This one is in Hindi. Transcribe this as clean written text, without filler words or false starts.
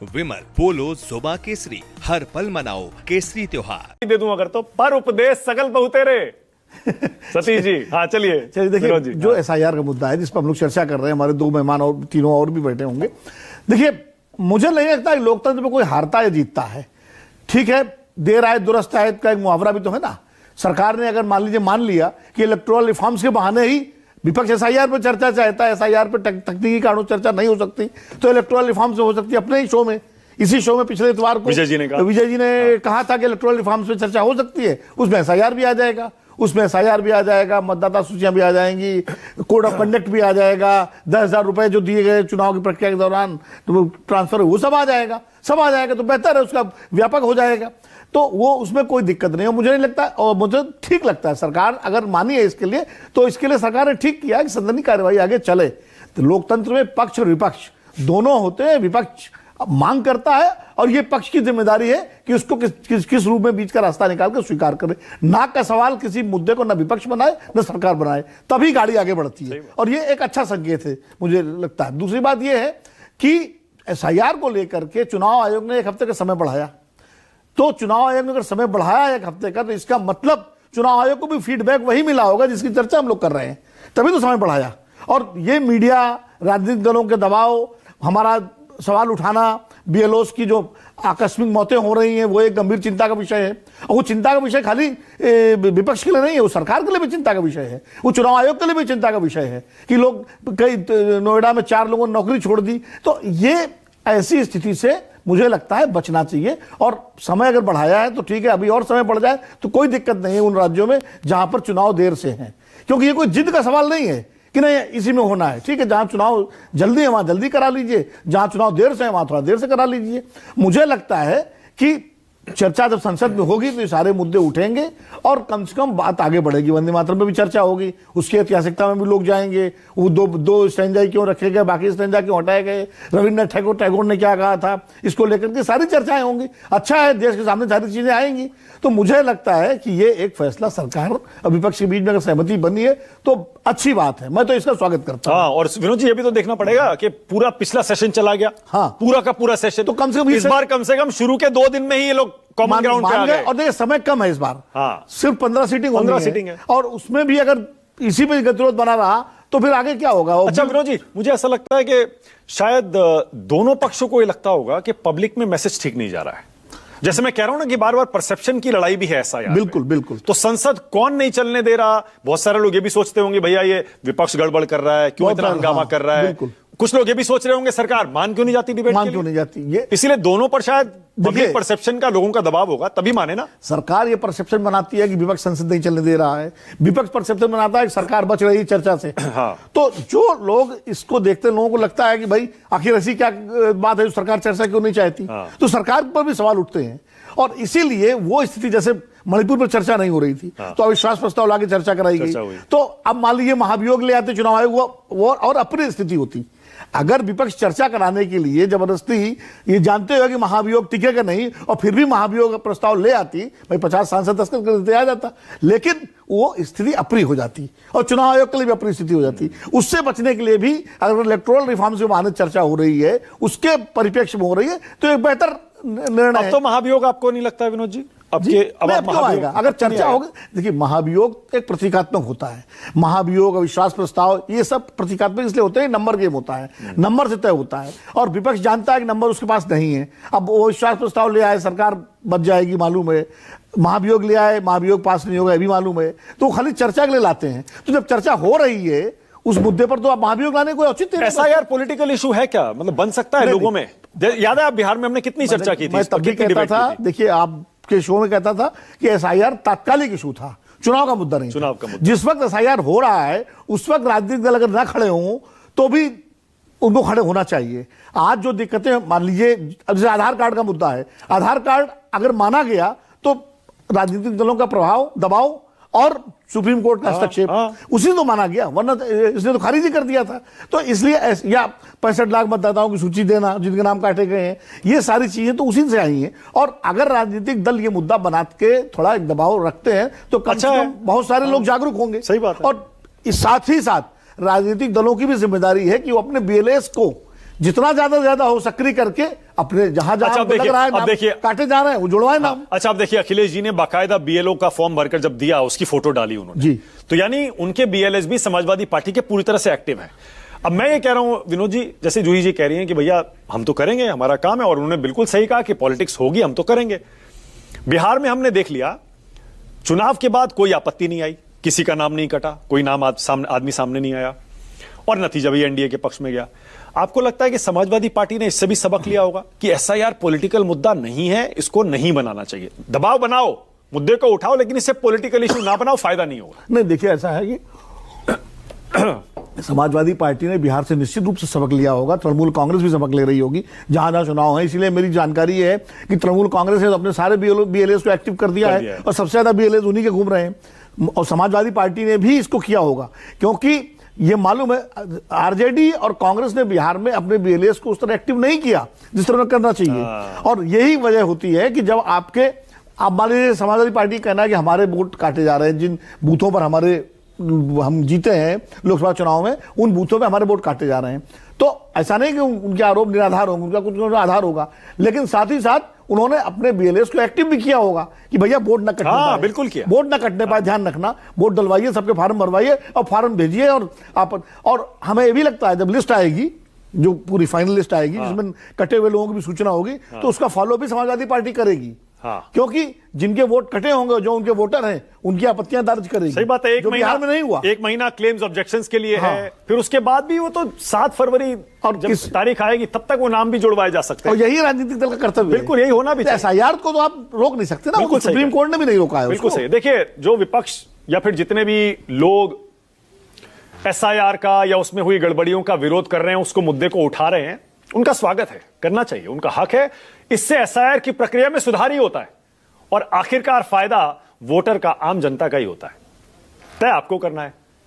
विमल पोलो जोबा केसरी, हर पल मनाओ केसरी त्योहार। दे दूं अगर तो पर उपदेश सकल बहुतेरे। सतीश जी, हाँ चलिए देखिए जो एसआईआर का मुद्दा है जिस पर हम लोग चर्चा कर रहे हैं, हमारे दो मेहमान और तीनों और भी बैठे होंगे। देखिए मुझे नहीं लगता कि लोकतंत्र में कोई हारता या जीतता है। ठीक है, देर आए दुरुस्त आए का एक मुहावरा भी तो है ना। सरकार ने अगर मान लीजिए मान लिया कि इलेक्टोरल रिफॉर्म्स के बहाने ही विपक्ष एसआईआर पर चर्चा चाहता है, एसआईआर पर तकनीकी कानून चर्चा नहीं हो सकती, तो इलेक्टोरल रिफॉर्म्स से हो सकती है। अपने ही शो में, इसी शो में पिछले इतवार को विजय जी ने कहा था कि इलेक्टोरल रिफॉर्म्स पे चर्चा हो सकती है, उसमें एसआईआर भी आ जाएगा, उसमें एसआईआर भी आ जाएगा, मतदाता सूचियां भी आ जाएंगी, कोड ऑफ कंडक्ट भी आ जाएगा, 10,000 रुपए जो दिए गए चुनाव की प्रक्रिया के दौरान तो ट्रांसफर वो सब आ जाएगा, तो बेहतर है, उसका व्यापक हो जाएगा। तो वो उसमें कोई दिक्कत नहीं है, मुझे नहीं लगता। और मुझे ठीक लगता है सरकार अगर मानी है इसके लिए, तो इसके लिए सरकार ने ठीक किया कि सदन की कार्यवाही आगे चले। तो लोकतंत्र में पक्ष और विपक्ष दोनों होते हैं। विपक्ष मांग करता है और ये पक्ष की जिम्मेदारी है कि उसको किस रूप में बीच का रास्ता निकाल कर स्वीकार करे। नाक का सवाल किसी मुद्दे को न विपक्ष बनाए न सरकार बनाए, तभी गाड़ी आगे बढ़ती है, और ये एक अच्छा संकेत है मुझे लगता है। दूसरी बात ये है कि एसआईआर को लेकर के चुनाव आयोग ने 1 हफ्ते का समय बढ़ाया। तो चुनाव आयोग ने अगर समय बढ़ाया 1 हफ्ते का, तो इसका मतलब चुनाव आयोग को भी फीडबैक वही मिला होगा जिसकी चर्चा हम लोग कर रहे हैं, तभी तो समय बढ़ाया। और ये मीडिया, राजनीतिक दलों के दबाव, हमारा सवाल उठाना, बीएलओस की जो आकस्मिक मौतें हो रही हैं, वो एक गंभीर चिंता का विषय है। और वो चिंता का विषय खाली विपक्ष के लिए नहीं है, वो सरकार के लिए भी चिंता का विषय है, वो चुनाव आयोग के लिए भी चिंता का विषय है कि लोग कई नोएडा में 4 लोगों ने नौकरी छोड़ दी। तो ये ऐसी स्थिति से मुझे लगता है बचना चाहिए। और समय अगर बढ़ाया है तो ठीक है, अभी और समय बढ़ जाए तो कोई दिक्कत नहीं है उन राज्यों में जहां पर चुनाव देर से हैं, क्योंकि ये कोई जिद का सवाल नहीं है कि नहीं इसी में होना है। ठीक है, जहां चुनाव जल्दी है वहां जल्दी करा लीजिए, जहां चुनाव देर से है वहां थोड़ा देर से करा लीजिए। मुझे लगता है कि चर्चा जब संसद में होगी तो ये सारे मुद्दे उठेंगे और कम से कम बात आगे बढ़ेगी। वंदे मातरम में भी चर्चा होगी, उसकी ऐतिहासिकता में भी लोग जाएंगे, वो दो स्टैंजा क्यों रखे गए, बाकी स्टैंजा क्यों हटाए गए, रविन्द्रनाथ टैगोर ने क्या कहा था, इसको लेकर के सारी चर्चाएं होंगी। अच्छा है, देश के सामने सारी चीजें आएंगी। तो मुझे लगता है कि ये एक फैसला सरकार और विपक्ष के बीच में अगर सहमति बनी है तो अच्छी बात है, मैं तो इसका स्वागत करता हूं। और विनोद जी, ये भी तो देखना पड़ेगा कि पूरा पिछला सेशन चला गया, हाँ, पूरा का पूरा सेशन, तो कम से कम इस बार कम से कम शुरू के 2 दिन में ही ये लोग कॉमन ग्राउंड पे आ गए। और देखिए समय कम है इस बार, हाँ, सिर्फ 15 सीटिंग है, और उसमें भी अगर इसी पे गतिरोध बना रहा तो फिर आगे क्या होगा। अच्छा विनोद जी, मुझे ऐसा लगता है कि शायद दोनों पक्षों को ये लगता होगा कि पब्लिक में मैसेज ठीक नहीं जा रहा है। जैसे मैं कह रहा हूं ना कि बार बार परसेप्शन की लड़ाई भी है ऐसा यार। बिल्कुल। तो संसद कौन नहीं चलने दे रहा। बहुत सारे लोग ये भी सोचते होंगे भैया ये विपक्ष गड़बड़ कर रहा है, क्यों इतना हंगामा कर रहा है। कुछ लोग ये भी सोच रहे होंगे सरकार मान क्यों नहीं जाती डिबेट के लिए? क्यों नहीं जाती ये, इसीलिए दोनों पर शायद पब्लिक परसेप्शन का, लोगों का दबाव होगा, तभी माने ना। सरकार ये परसेप्शन बनाती है कि विपक्ष संसद नहीं चलने दे रहा है, विपक्ष परसेप्शन बनाता है कि सरकार बच रही है चर्चा से। हाँ। तो जो लोग इसको देखते, लोगों को लगता है कि भाई आखिर ऐसी क्या बात है जो सरकार चर्चा क्यों नहीं चाहती। हाँ। तो सरकार पर भी सवाल उठते हैं, और इसीलिए वो स्थिति, जैसे मणिपुर पर चर्चा नहीं हो रही थी, हाँ, तो अविश्वास प्रस्ताव लाके चर्चा कराई गई। तो अब मान लीजिए महाभियोग ले आते चुनाव आयोग, वो और अप्रिय स्थिति होती। अगर विपक्ष चर्चा कराने के लिए जबरदस्ती, ये जानते हुए कि महाभियोग टिकेगा नहीं, और फिर भी महाभियोग प्रस्ताव ले आती, भाई 50 सांसद दस्तखत कर देते आ जाता, लेकिन वो स्थिति अप्रिय हो जाती और चुनाव आयोग के लिए भी अप्रिय स्थिति हो जाती। उससे बचने के लिए भी अगर इलेक्टोरल रिफॉर्म्स के बहाने चर्चा हो रही है, उसके परिप्रेक्ष्य में हो रही है, तो एक बेहतर निर्णय है। तो महाभियोग आपको नहीं लगता है विनोद जी? अब आएगा अगर चर्चा होगी। देखिए महाभियोग एक प्रतीकात्मक होता है, महाभियोग, अविश्वास प्रस्ताव, ये सब प्रतीकात्मक इसलिए होते हैं, नंबर गेम होता है, नंबर से तय होता है, और विपक्ष जानता है कि नंबर उसके पास नहीं है। अब वो अविश्वास प्रस्ताव ले आए, सरकार बच जाएगी मालूम है, महाभियोग ले आए, महाभियोग पास नहीं होगा ये भी मालूम है, तो खाली चर्चा के लिए लाते हैं। तो जब चर्चा हो रही है उस मुद्दे पर, तो आप महाभियोग लाने कोई औचित्य नहीं। ऐसा यार पॉलिटिकल इशू है क्या, मतलब बन सकता है लोगों में? याद है आप बिहार में हमने कितनी चर्चा की थी, मैं तब भी कहता था, देखिए आपके शो में कहता था कि एसआईआर तात्कालिक इशू था, चुनाव का मुद्दा नहीं, चुनाव का मुद्दा। जिस वक्त एसआईआर हो रहा है उस वक्त राजनीतिक दल अगर ना खड़े हों तो भी उनको खड़े होना चाहिए। आज जो दिक्कतें, मान लीजिए जैसे आधार कार्ड का मुद्दा है, आधार कार्ड अगर माना गया तो राजनीतिक दलों का प्रभाव, दबाव और सुप्रीम कोर्ट का हस्तक्षेप उसी तो माना गया, वरना इसने तो खारिज ही कर दिया था। तो इसलिए या 65 लाख मतदाताओं की सूची देना जिनके नाम काटे गए हैं, ये सारी चीजें तो उसी से आई हैं। और अगर राजनीतिक दल ये मुद्दा बना के थोड़ा एक दबाव रखते हैं तो कम से कम बहुत सारे लोग जागरूक होंगे। सही बात है। और साथ ही साथ राजनीतिक दलों की भी जिम्मेदारी है कि वो अपने बीएलएस को जितना ज्यादा से ज्यादा हो सक्रिय करके अपने जहां जहां अच्छा, हमको लग देखिए, रहा है अब नाम देखिए, काटे जा रहे हैं वो जुड़वाए नाम। अच्छा, अब देखिए, अखिलेश जी ने बाकायदा बीएलओ का फॉर्म भरकर जब दिया, उसकी फोटो डाली उन्होंने जी। तो यानी उनके बीएलएस भी समाजवादी पार्टी के पूरी तरह से एक्टिव है। अब मैं ये कह रहा हूं विनोद जी, जैसे जूही जी कह रही हैं कि भैया हम तो करेंगे, हमारा काम है, और उन्होंने बिल्कुल सही कहा कि पॉलिटिक्स होगी, हम तो करेंगे। बिहार में हमने देख लिया, चुनाव के बाद कोई आपत्ति नहीं आई, किसी का नाम नहीं कटा, कोई नाम आदमी सामने नहीं आया, और नतीजा भी एनडीए के पक्ष में गया। आपको लगता है कि समाजवादी पार्टी ने इससे भी सबक लिया होगा कि एसआईआर पॉलिटिकल मुद्दा नहीं है, इसको नहीं बनाना चाहिए? दबाव बनाओ, मुद्दे को उठाओ, लेकिन इसे पॉलिटिकल इशू ना बनाओ, फायदा नहीं होगा। नहीं, देखिए ऐसा है कि समाजवादी पार्टी ने बिहार से निश्चित रूप से सबक लिया होगा, तृणमूल कांग्रेस भी सबक ले रही होगी जहां जहां चुनाव है। इसलिए मेरी जानकारी है कि तृणमूल कांग्रेस ने अपने सारे बीएलएस को एक्टिव कर दिया है और सबसे ज्यादा बीएलएस उन्हीं के घूम रहे हैं। और समाजवादी पार्टी ने भी इसको किया होगा, क्योंकि ये मालूम है आरजेडी और कांग्रेस ने बिहार में अपने बीएलएस को उस तरह एक्टिव नहीं किया जिस तरह करना चाहिए। और यही वजह होती है कि जब आप मान लीजिए समाजवादी पार्टी कहना है कि हमारे वोट काटे जा रहे हैं, जिन बूथों पर हम जीते हैं लोकसभा चुनाव में, उन बूथों पे हमारे वोट काटे जा रहे हैं, तो ऐसा नहीं कि उनके आरोप निराधार होंगे, उनका कुछ आधार होगा। लेकिन साथ ही साथ उन्होंने अपने बीएलएस को एक्टिव भी किया होगा कि भैया वोट न कटने पाए, बिल्कुल किया, वोट न कटने पाए, ध्यान रखना, वोट डलवाइए, सबके फॉर्म भरवाइए और फॉर्म भेजिए। और हमें ये भी लगता है जब लिस्ट आएगी, जो पूरी फाइनल लिस्ट आएगी जिसमें कटे हुए लोगों की भी सूचना होगी, तो उसका फॉलो भी समाजवादी पार्टी करेगी। क्योंकि जिनके वोट कटे होंगे, जो उनके वोटर हैं, उनकी आपत्तियां दर्ज करेगी। सही बात है। एक महीना में नहीं हुआ, एक महीना क्लेम्स ऑब्जेक्शंस के लिए है, फिर उसके बाद भी वो तो 7 फरवरी और जब तारीख आएगी तब तक वो नाम भी जुड़वाए जा सकते हैं। और यही राजनीतिक दल का कर्तव्य है। बिल्कुल यही होना भी चाहिए। एसआईआर को तो आप रोक नहीं सकते ना, सुप्रीम कोर्ट ने भी नहीं रोका है। बिल्कुल सही। देखिए, जो विपक्ष या फिर जितने भी लोग एसआईआर का या उसमें हुई गड़बड़ियों का विरोध कर रहे हैं, उसको मुद्दे को उठा रहे हैं, उनका स्वागत है, करना चाहिए, उनका हक है। इससे एसआईआर की प्रक्रिया में सुधार ही होता है और आखिरकार फायदा वोटर का, आम जनता का ही होता है। तय आपको करना है।